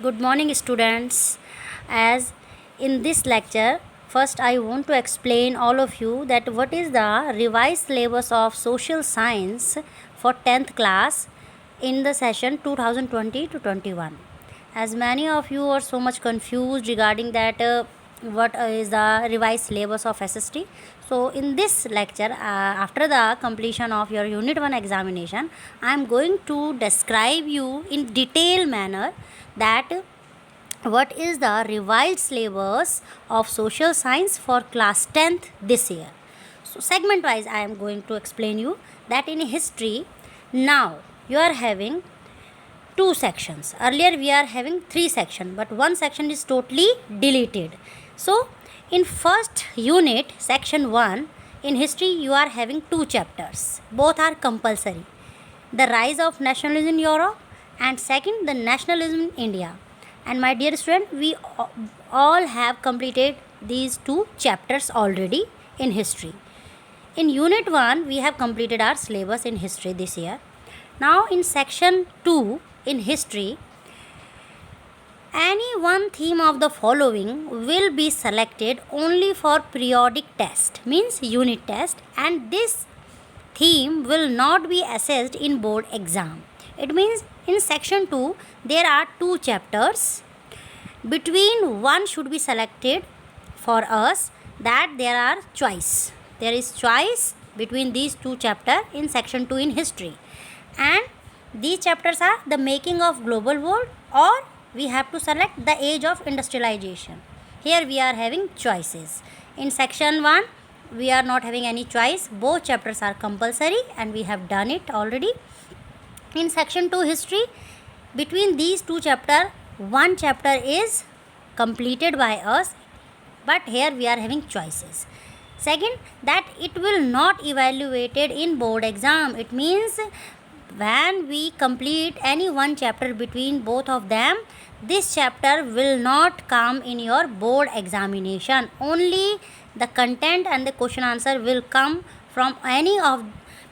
Good morning, students. As in this lecture, first I want to explain all of you that what is the revised syllabus of social science for 10th class in the session 2020 to 21. As many of you are so much confused regarding that what is the revised syllabus of SST. So in this lecture, after the completion of your unit 1 examination, I am going to describe you in detailed manner that what is the revised syllabus of social science for class 10th this year. So segment wise I am going to explain you that in history now you are having two sections. Earlier we are having three sections, but one section is totally deleted. So in first unit section 1 in history you are having two chapters. Both are compulsory. The rise of nationalism in Europe and second the nationalism in India. And my dear student, we all have completed these two chapters already in history. In unit 1 we have completed our syllabus in history this year. Now in section 2 in history, any one theme of the following will be selected only for periodic test, means unit test, and this theme will not be assessed in board exam. It means in section 2 there are two chapters. Between one should be selected for us, that there are choice. There is choice between these two chapters in section 2 in history. And these chapters are the making of global world, or we have to select the age of industrialization. Here we are having choices. In section 1 we are not having any choice. Both chapters are compulsory and we have done it already. In section 2 history, between these two chapters one chapter is completed by us, but here we are having choices. Second, that it will not evaluated in board exam. It means when we complete any one chapter between both of them, this chapter will not come in your board examination. Only the content and the question answer will come from any of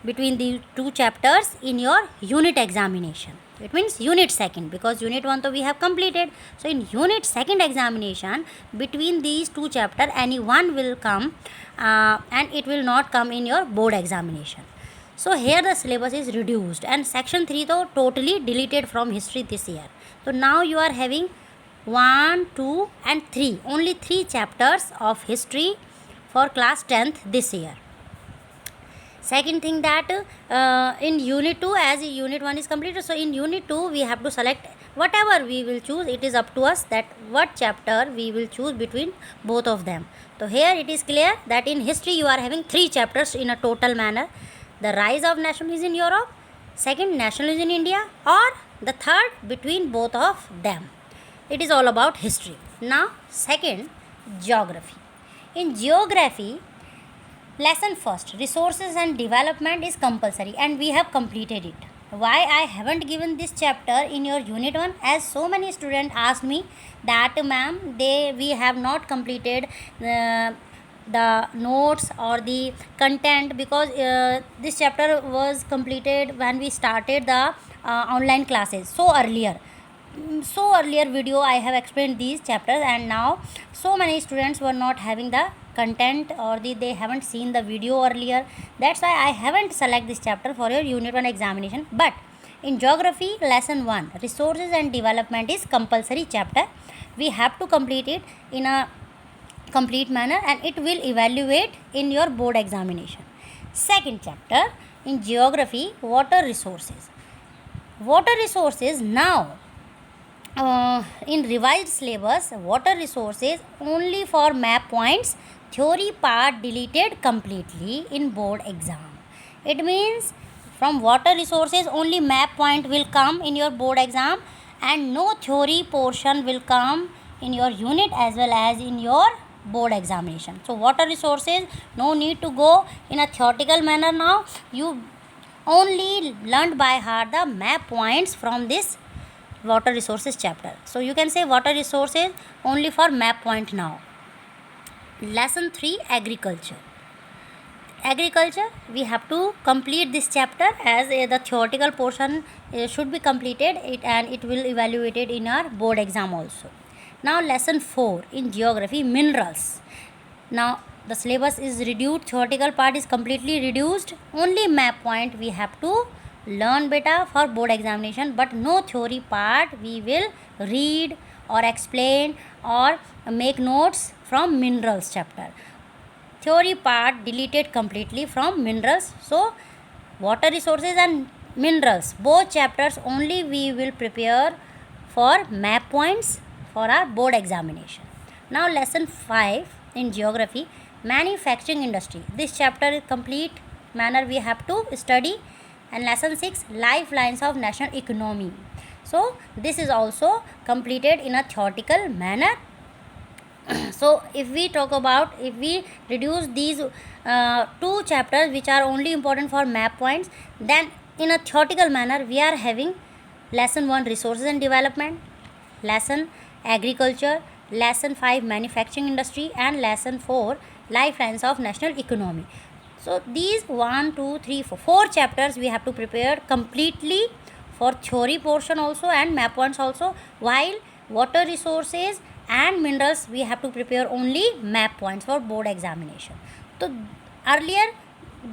between the two chapters in your unit examination. It means unit second, because unit 1 we have completed. So in unit second examination, between these two chapter any one will come and it will not come in your board examination. So here the syllabus is reduced and section 3 though totally deleted from history this year. So now you are having 1, 2 and 3, only 3 chapters of history for class 10th this year. Second thing, that in unit 2, as unit 1 is completed, so in unit 2 we have to select whatever we will choose. It is up to us that what chapter we will choose between both of them. So here it is clear that in history you are having 3 chapters in a total manner. The rise of nationalism in Europe, second nationalism in India, or the third between both of them. It is all about history. Now second, geography. In geography, lesson first, resources and development is compulsory and we have completed it. Why I haven't given this chapter in your unit 1? As so many students asked me that ma'am, we have not completed the notes or the content, because this chapter was completed when we started the online classes so earlier video I have explained these chapters, and now so many students were not having the content or they haven't seen the video earlier. That's why I haven't select this chapter for your unit 1 examination. But in geography lesson 1, resources and development is compulsory chapter. We have to complete it in a complete manner and it will evaluate in your board examination. Second chapter in geography, water resources. Water resources now in revised syllabus, water resources only for map points, theory part deleted completely in board exam. It means from water resources only map point will come in your board exam and no theory portion will come in your unit as well as in your board examination. So water resources, no need to go in a theoretical manner. Now you only learned by heart the map points from this water resources chapter. So you can say water resources only for map point now. Lesson 3, agriculture. Agriculture, we have to complete this chapter as the theoretical portion should be completed and it will evaluated in our board exam also. Now lesson 4 in geography, minerals. Now the syllabus is reduced, theoretical part is completely reduced, only map point we have to learn beta for board examination, but no theory part we will read or explain or make notes from minerals chapter. Theory part deleted completely from minerals. So water resources and minerals, both chapters only we will prepare for map points for our board examination. Now lesson 5 in geography, manufacturing industry. This chapter is complete manner we have to study. And lesson 6, lifelines of national economy. So this is also completed in a theoretical manner. So if we talk about, if we reduce these two chapters which are only important for map points, then in a theoretical manner we are having lesson 1 resources and development, lesson agriculture, lesson 5 manufacturing industry, and lesson 4 lifelines of national economy. So these 1 2 3 4 chapters we have to prepare completely for theory portion also and map points also, while water resources and minerals we have to prepare only map points for board examination. So earlier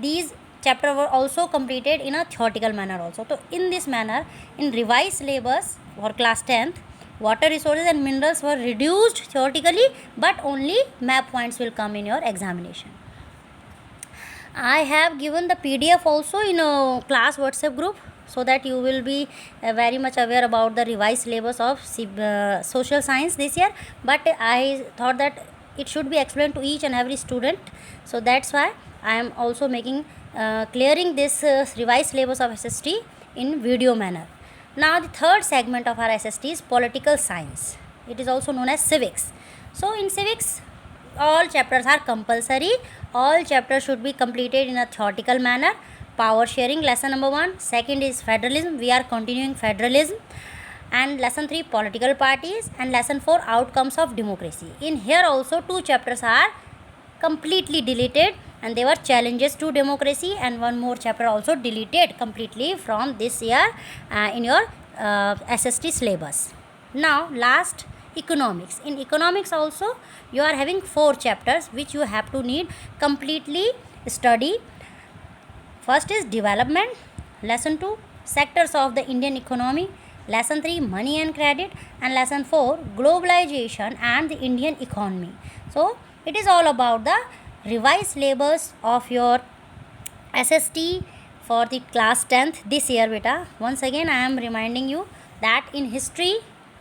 these chapter were also completed in a theoretical manner also. So in this manner, in revised syllabus for class 10th, water resources and minerals were reduced theoretically, but only map points will come in your examination. I have given the PDF also in a class WhatsApp group, so that you will be very much aware about the revised syllabus of social science this year. But I thought that it should be explained to each and every student, so that's why I am also making clearing this revised syllabus of SST in video manner. Now the third segment of our SST is political science. It is also known as civics. So in civics, all chapters are compulsory. All chapters should be completed in a theoretical manner. Power sharing, lesson number 1. Second is federalism, we are continuing federalism. And lesson 3, political parties. And lesson 4, outcomes of democracy. In here also 2 chapters are completely deleted, and they were challenges to democracy, and one more chapter also deleted completely from this year in your SST syllabus. Now last, economics. In economics also you are having 4 chapters which you have to need completely study. First is development, lesson 2 sectors of the Indian economy, lesson 3 money and credit, and lesson 4 globalization and the Indian economy. So it is all about the revised syllabus of your SST for the class 10th this year beta. Once again I am reminding you that in history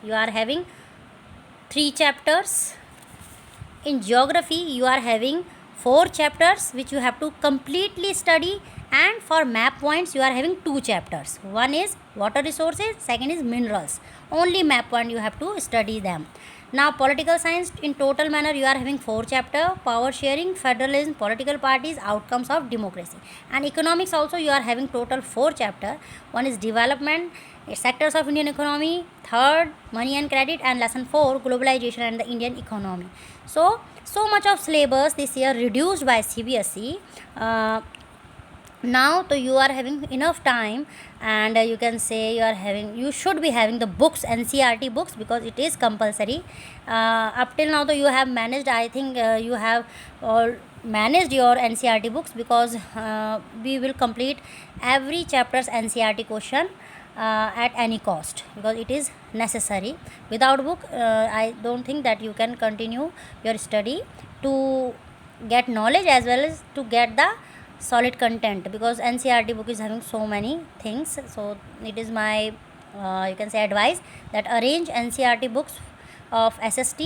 you are having 3 chapters. In geography you are having 4 chapters which you have to completely study, and for map points you are having 2 chapters. One is water resources, second is minerals. Only map point you have to study them. Now political science, in total manner you are having 4 chapter: power sharing, federalism, political parties, outcomes of democracy. And economics also you are having total 4 chapter. One is development, sectors of Indian economy, third money and credit, and lesson 4 globalization and the Indian economy. So much of syllabus this year reduced by CBSE. Now so you are having enough time, and you can say you should be having the books, NCERT books, because it is compulsory. Up till now though you have managed, I think you have all managed your NCERT books, because we will complete every chapter's NCERT question at any cost, because it is necessary. Without book I don't think that you can continue your study to get knowledge as well as to get the solid content, because NCERT book is having so many things. So it is my you can say advice that arrange NCERT books of SST,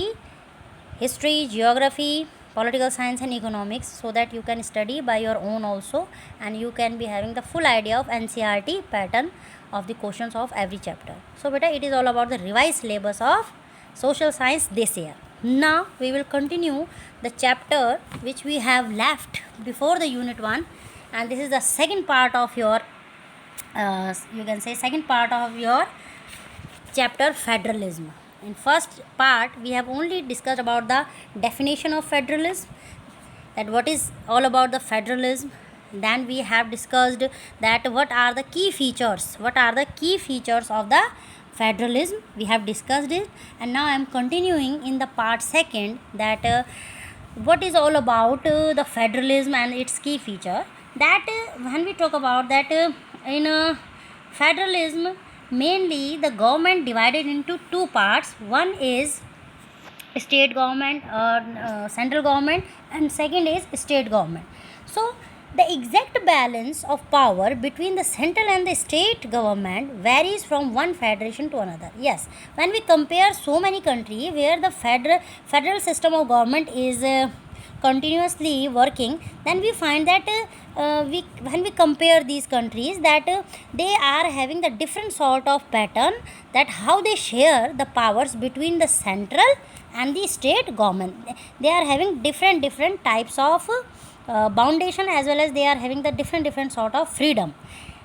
history, geography, political science and economics, so that you can study by your own also, and you can be having the full idea of NCERT pattern of the questions of every chapter. So beta, it is all about the revised syllabus of social science this year. Now we will continue the chapter which we have left before the unit 1, and this is the second part of your you can say second part of your chapter federalism. In first part we have only discussed about the definition of federalism. that what is all about the federalism. Then we have discussed that what are the key features, of the federalism. We have discussed it, and now I am continuing in the part second, that what is all about the federalism and its key feature. That when we talk about that, in federalism, mainly the government divided into two parts. One is state government or central government, and second is state government. So the exact balance of power between the central and the state government varies from one federation to another. Yes, when we compare so many countries where the federal system of government is continuously working, then we find that when we compare these countries, that they are having the different sort of pattern, that how they share the powers between the central and the state government. They are having different types of foundation, as well as they are having the different sort of freedom.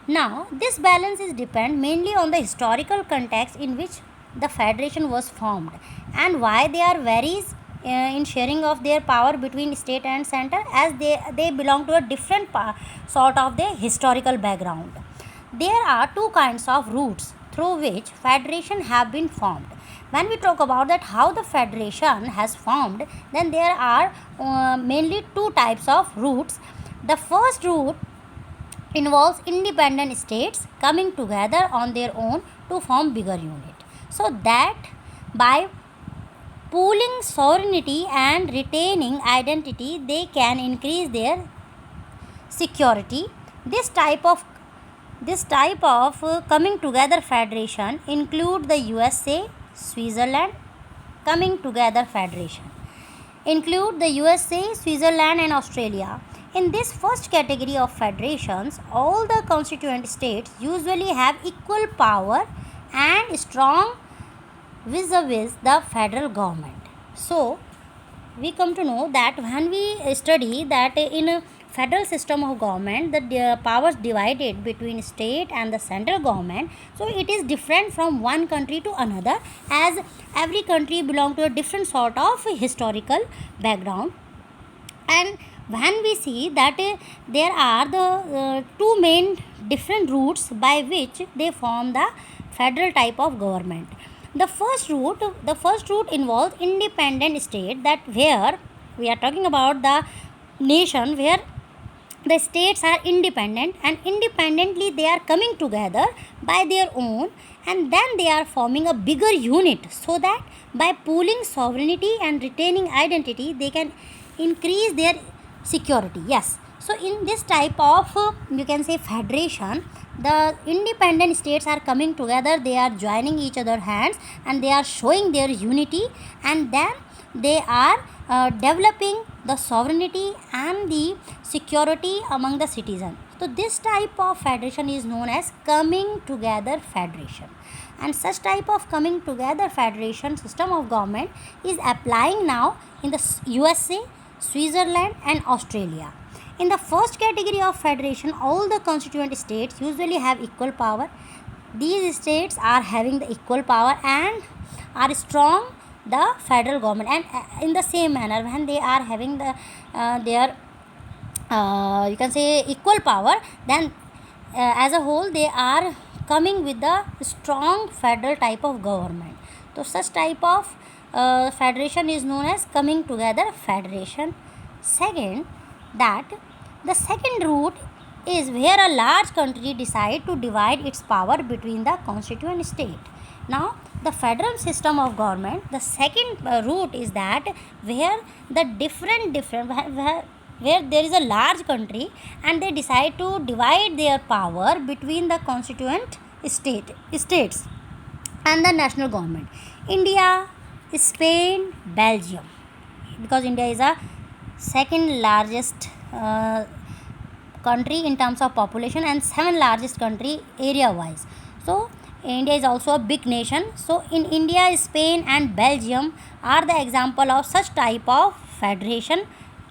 Now this balance is depend mainly on the historical context in which the federation was formed, and why they are varies in sharing of their power between state and center, as they belong to a different sort of their historical background. There are two kinds of routes through which federation have been formed. When we talk about that how the federation has formed, then there are mainly two types of routes. The first route involves independent states coming together on their own to form bigger unit, so that by pooling sovereignty and retaining identity, they can increase their security. This type of coming together federation include the USA, Switzerland. Coming together federation include the USA, Switzerland, and Australia. In this first category of federations, all the constituent states usually have equal power and strong vis-a-vis the federal government. So we come to know that when we study that in a federal system of government, the powers divided between state and the central government, so it is different from one country to another, as every country belong to a different sort of historical background. And when we see that there are the two main different routes by which they form the federal type of government. The first route involves independent state, that where we are talking about the nation where the states are independent, and independently they are coming together by their own, and then they are forming a bigger unit, so that by pooling sovereignty and retaining identity, they can increase their security. Yes, so in this type of you can say federation, the independent states are coming together, they are joining each other hands, and they are showing their unity, and then they are developing the sovereignty and the security among the citizens. So this type of federation is known as coming together federation, and such type of coming together federation system of government is applying now in the USA, Switzerland, and Australia. In the first category of federation, all the constituent states usually have equal power. These states are having the equal power and are strong the federal government, and in the same manner when they are having the their you can say equal power, then as a whole they are coming with the strong federal type of government. So such type of federation is known as coming together federation. Second, that the second route is where a large country decide to divide its power between the constituent state. Now the federal system of government, the second route is that where the where there is a large country, and they decide to divide their power between the constituent states and the national government. India, Spain, Belgium, because India is a second largest country in terms of population and seventh largest country area wise. So India is also a big nation. So in India, Spain, and Belgium are the example of such type of federation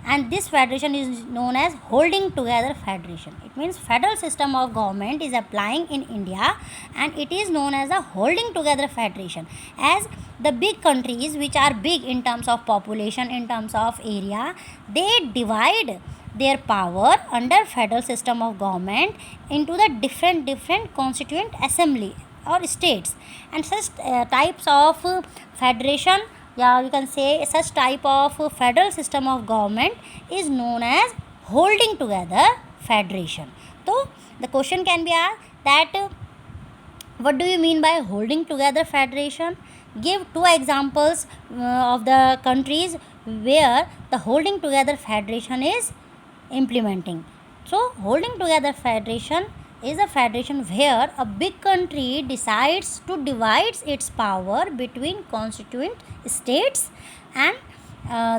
and this federation is known as holding together federation. It means federal system of government is applying in India, and it is known as a holding together federation, as the big countries which are big in terms of population, in terms of area, they divide their power under federal system of government into the different constituent assembly or states, and such types of federation, yeah, you can say such type of federal system of government is known as holding together federation. So the question can be asked that what do you mean by holding together federation? Give two examples of the countries where the holding together federation is implementing. So holding together federation is a federation where a big country decides to divide its power between constituent states, and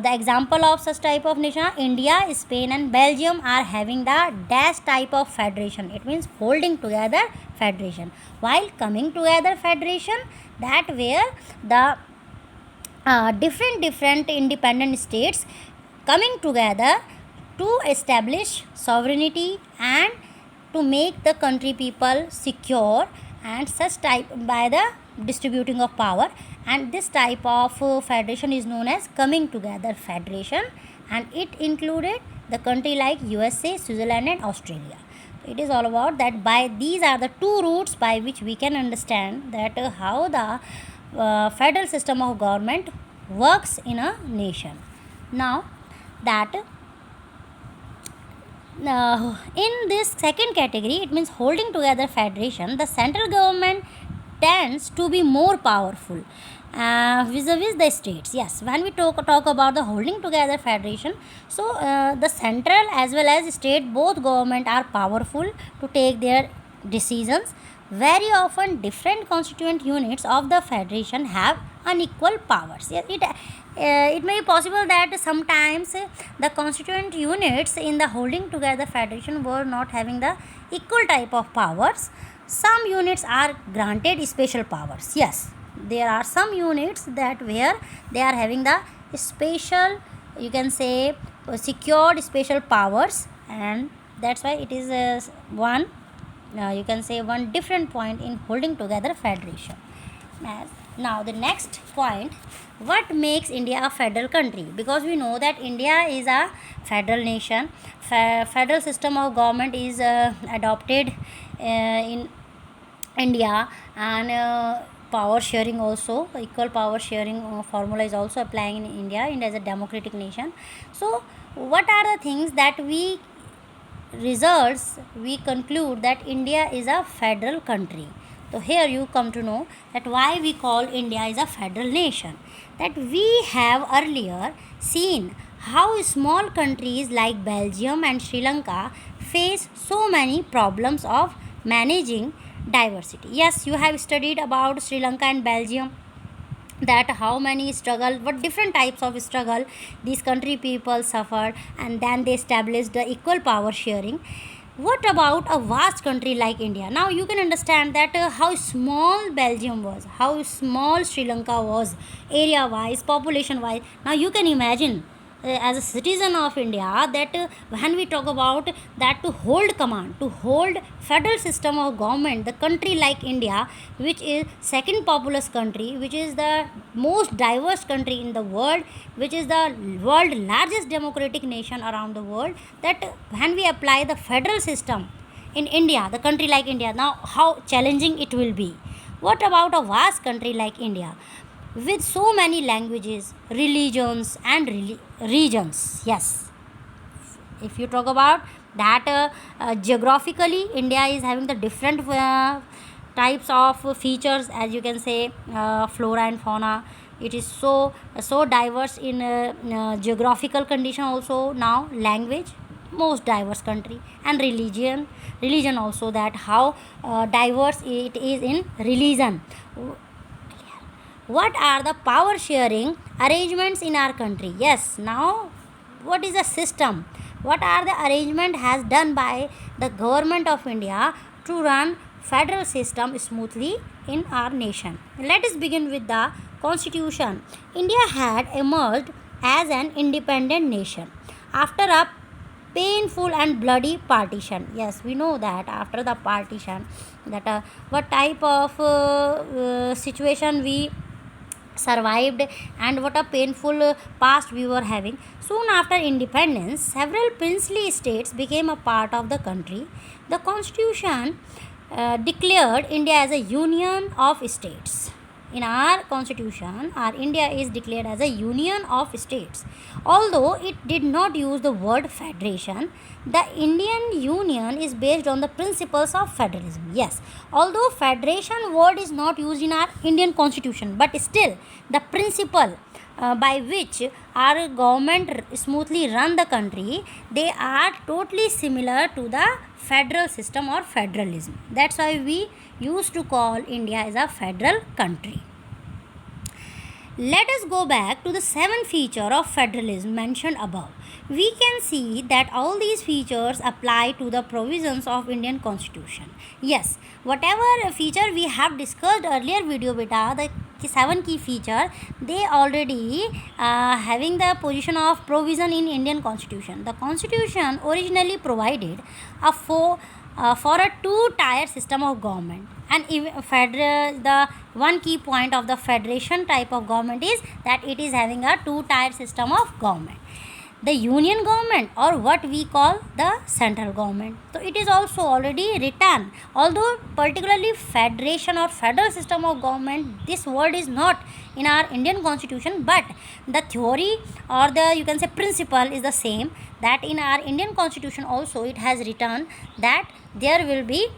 the example of such type of nation are India, Spain and Belgium are having the dash type of federation. It means holding together federation. While coming together federation, that where the different independent states coming together to establish sovereignty and to make the country people secure, and such type by the distributing of power, and this type of federation is known as coming together federation, and it included the country like USA, Switzerland and Australia. It is all about that. By these are the two routes by which we can understand that how the federal system of government works in a nation. Now that in this second category, it means holding together federation, the central government tends to be more powerful vis-a-vis the states. Yes, when we talk about the holding together federation, so the central as well as state, both government are powerful to take their decisions. Very often different constituent units of the federation have unequal powers. Yes, it may be possible that sometimes the constituent units in the holding together federation were not having the equal type of powers. Some units are granted special powers. Yes, there are some units that where they are having the special, you can say secured special powers, and that's why it is one you can say one different point in holding together federation. Now the next point, what makes India a federal country? Because we know that India is a federal nation. Federal system of government is adopted in India, and power sharing also, equal power sharing formula is also applying in India. India is a democratic nation. So what are the things that we results we conclude that India is a federal country? So here you come to know that why we call India is a federal nation. That we have earlier seen how small countries like Belgium and Sri Lanka face so many problems of managing diversity. Yes, you have studied about Sri Lanka and Belgium, that how many struggle, what different types of struggle these country people suffered, and then they established the equal power sharing. What about a vast country like India? Now you can understand that how small Belgium was, how small Sri Lanka was, area wise, population wise. Now you can imagine as a citizen of India that when we talk about that to hold command, to hold federal system of government, the country like India, which is second populous country, which is the most diverse country in the world, which is the world largest democratic nation around the world, that when we apply the federal system in India, the country like India, now how challenging it will be. What about a vast country like India with so many languages, religions and regions? Yes, if you talk about that geographically India is having the different types of features, as you can say flora and fauna. It is so diverse in geographical condition also. Now language, most diverse country, and religion also, that how diverse it is in religion. What are the power sharing arrangements in our country? Yes, now what is the system, what are the arrangement has done by the government of India to run federal system smoothly in our nation? Let us begin with the constitution. India had emerged as an independent nation after a painful and bloody partition. Yes, we know that after the partition, that what type of situation we survived and what a painful past we were having. Soon after independence, several princely states became a part of the country. The constitution declared India as a union of states. In our constitution, our India is declared as a union of states. Although it did not use the word federation, the Indian Union is based on the principles of federalism. Yes, although federation word is not used in our Indian constitution, but still the principle by which our government smoothly run the country, they are totally similar to the federal system or federalism. That's why we used to call India as a federal country. Let us go back to the 7 features of federalism mentioned above. We can see that all these features apply to the provisions of Indian Constitution. Yes, whatever feature we have discussed earlier video beta, the 7 key feature, they already having the position of provision in Indian Constitution. The Constitution originally provided for a two-tier system of government, and the one key point of the federation type of government is that it is having a two-tier system of government, the union government or what we call the central government. So it is also already written, although particularly federation or federal system of government, this word is not in our Indian constitution, but the theory or the, you can say, principle is the same, that in our Indian constitution also it has written that there will be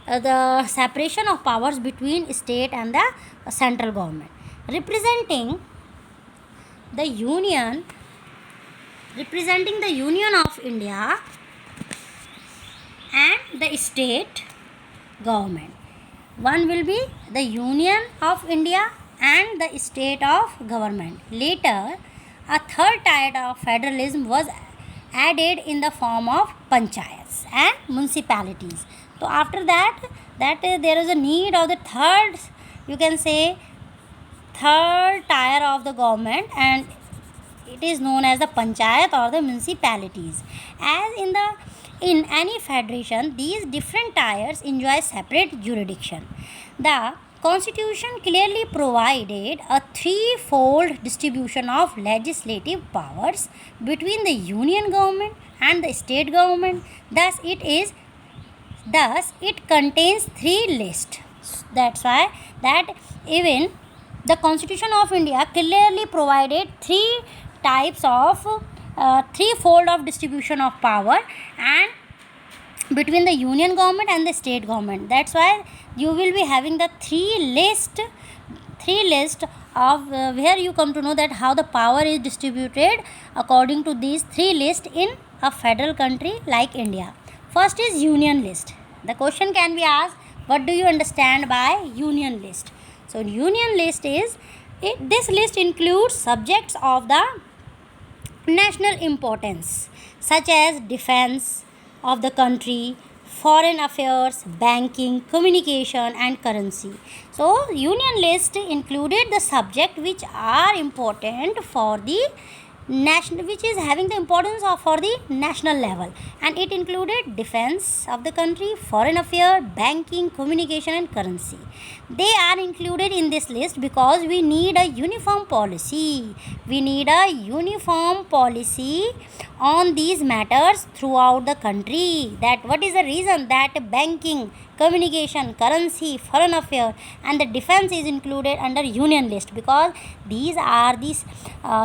the separation of powers between state and the central government, representing the union of India and the state government. One will be the union of India and the state of government. Later, a third tier of federalism was added in the form of panchayats and municipalities. So after that there is a need of the third, you can say, third tier of the government, and it is known as the panchayat or the municipalities. As in any federation, these different tiers enjoy separate jurisdiction. The Constitution clearly provided a threefold distribution of legislative powers between the union government and the state government. Thus it contains 3 lists. That's why that even the Constitution of India clearly provided 3 types of threefold of distribution of power and between the union government and the state government. That's why you will be having the 3 list of where you come to know that how the power is distributed according to these 3 lists in a federal country like India. First is union list. The question can be asked, what do you understand by union list? So union list is, this list includes subjects of the national importance such as defense of the country, foreign affairs, banking, communication and currency. So union list included the subject which are important for the national, which is having the importance of for the national level, and it included defense of the country, foreign affairs, banking, communication and currency. They are included in this list because we need a uniform policy. We need a uniform policy on these matters throughout the country. That what is the reason that banking, communication, currency, foreign affairs and the defense is included under union list, because these are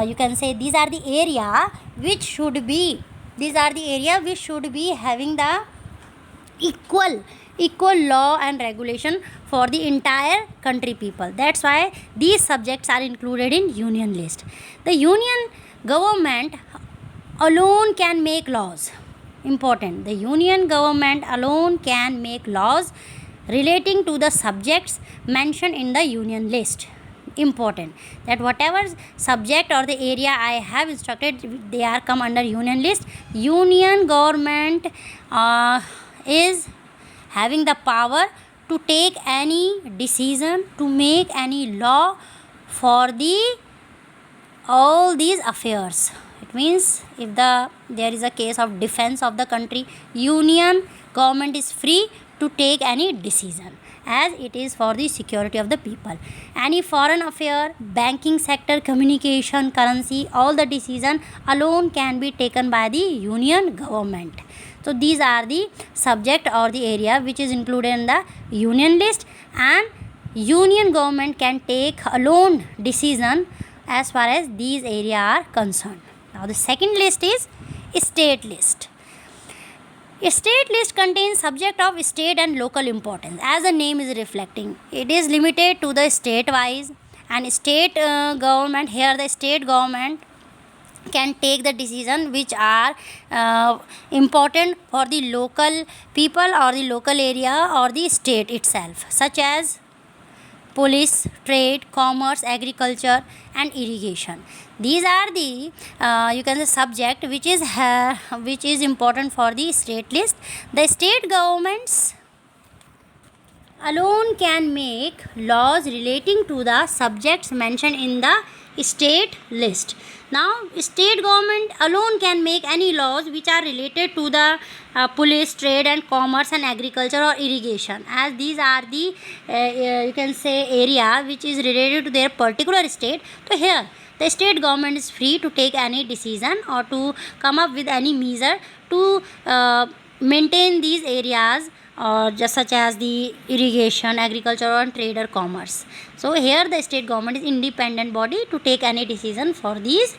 you can say these are the area which should be having the equal law and regulation for the entire country people. That's why these subjects are included in union list. The union government alone can make laws. Important. The union government alone can make laws relating to the subjects mentioned in the union list. Important. That whatever subject or the area I have instructed, they are come under union list. Union government is having the power to take any decision, to make any law for the all these affairs. It means if there is a case of defense of the country, union government is free to take any decision, as it is for the security of the people. Any foreign affair, banking sector, communication, currency, all the decision alone can be taken by the union government. So these are the subject or the area which is included in the union list, and union government can take alone decision as far as these area are concerned. Now the second list is state list. A state list contains subject of state and local importance, as the name is reflecting. It is limited to the state wise, and state government, here the state government can take the decision which are important for the local people or the local area or the state itself, such as police, trade, commerce, agriculture, and irrigation. These are the you can say subject which is important for the state list. The state governments alone can make laws relating to the subjects mentioned in the state list. Now state government alone can make any laws which are related to the police, trade and commerce and agriculture or irrigation, as these are the you can say area which is related to their particular state. So here the state government is free to take any decision or to come up with any measure to maintain these areas, or just such as the irrigation, agriculture and trade or commerce. So here the state government is independent body to take any decision for these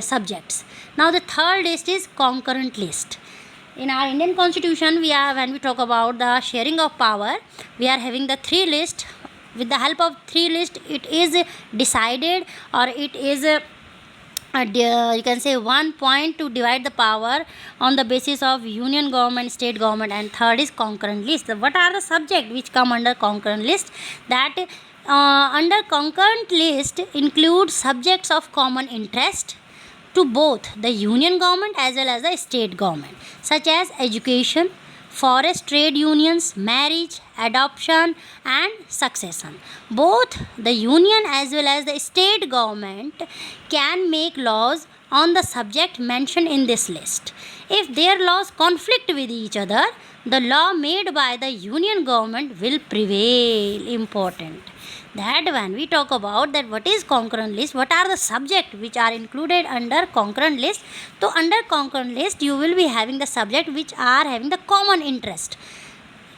subjects. Now the third list is concurrent list. In our Indian constitution, when we talk about the sharing of power, we are having the three list. With the help of three list, it is decided, or it is you can say one point to divide the power on the basis of union government, state government, and third is concurrent list. What are the subject which come under concurrent list? That under concurrent list include subjects of common interest to both the union government as well as the state government, such as education, forest, trade unions, marriage, adoption and succession. Both the union as well as the state government can make laws on the subject mentioned in this list. If their laws conflict with each other, the law made by the union government will prevail. Important that when we talk about that what is concurrent list, what are the subject which are included under concurrent list. So under concurrent list you will be having the subject which are having the common interest,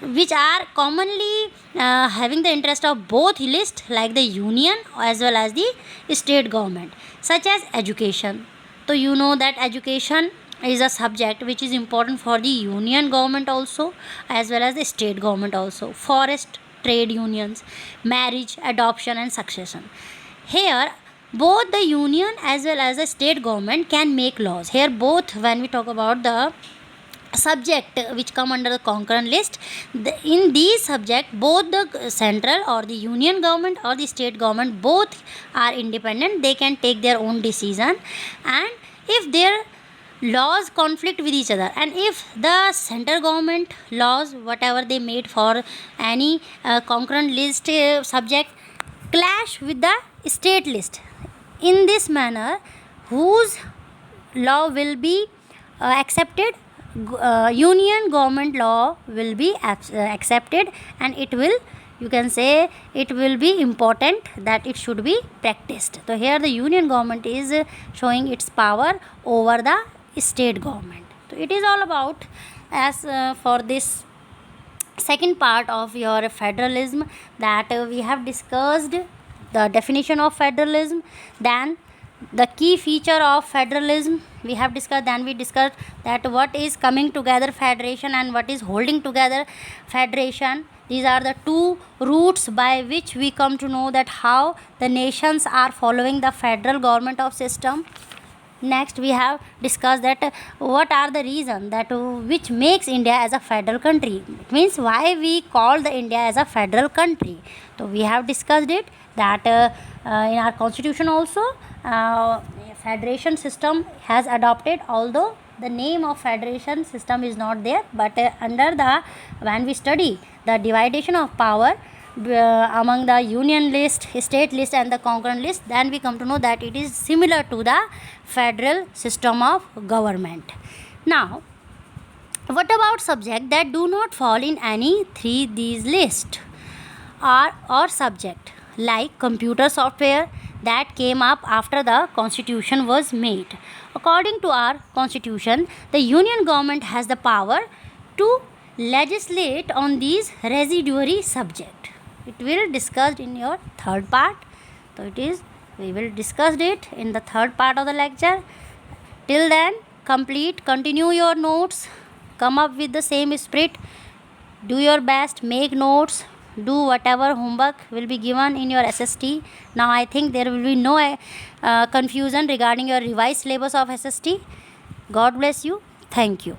which are commonly having the interest of both list, like the union as well as the state government, such as education. So you know that education is a subject which is important for the union government also as well as the state government also. Forest, trade unions, marriage, adoption and succession. Here both the union as well as the state government can make laws. Here both, when we talk about the subject which come under the concurrent list, in these subject both the central or the union government or the state government both are independent. They can take their own decision, and if their laws conflict with each other, and if the central government laws whatever they made for any concurrent list subject clash with the state list, in this manner whose law will be accepted, union government law will be accepted, and it will, you can say, it will be important that it should be practiced. So here the union government is showing its power over the state government. So it is all about, as for this second part of your federalism, that we have discussed the definition of federalism, then the key feature of federalism we have discussed, then we discussed that what is coming together federation and what is holding together federation. These are the two routes by which we come to know that how the nations are following the federal government of system. Next we have discussed that what are the reasons that which makes India as a federal country. It means why we call the India as a federal country. So we have discussed it that in our constitution also federation system has adopted, although the name of federation system is not there, but under the, when we study the dividation of power, among the union list, state list and the concurrent list, then we come to know that it is similar to the federal system of government. Now, what about subject that do not fall in any three these list or subject like computer software that came up after the constitution was made? According to our constitution, the union government has the power to legislate on these residuary subject. It will discussed in your third part. So it is, we will discuss it in the third part of the lecture. Till then, continue your notes, come up with the same spirit, do your best, make notes, do whatever homework will be given in your SST. Now I think there will be no confusion regarding your revised syllabus of SST. God bless you. Thank you.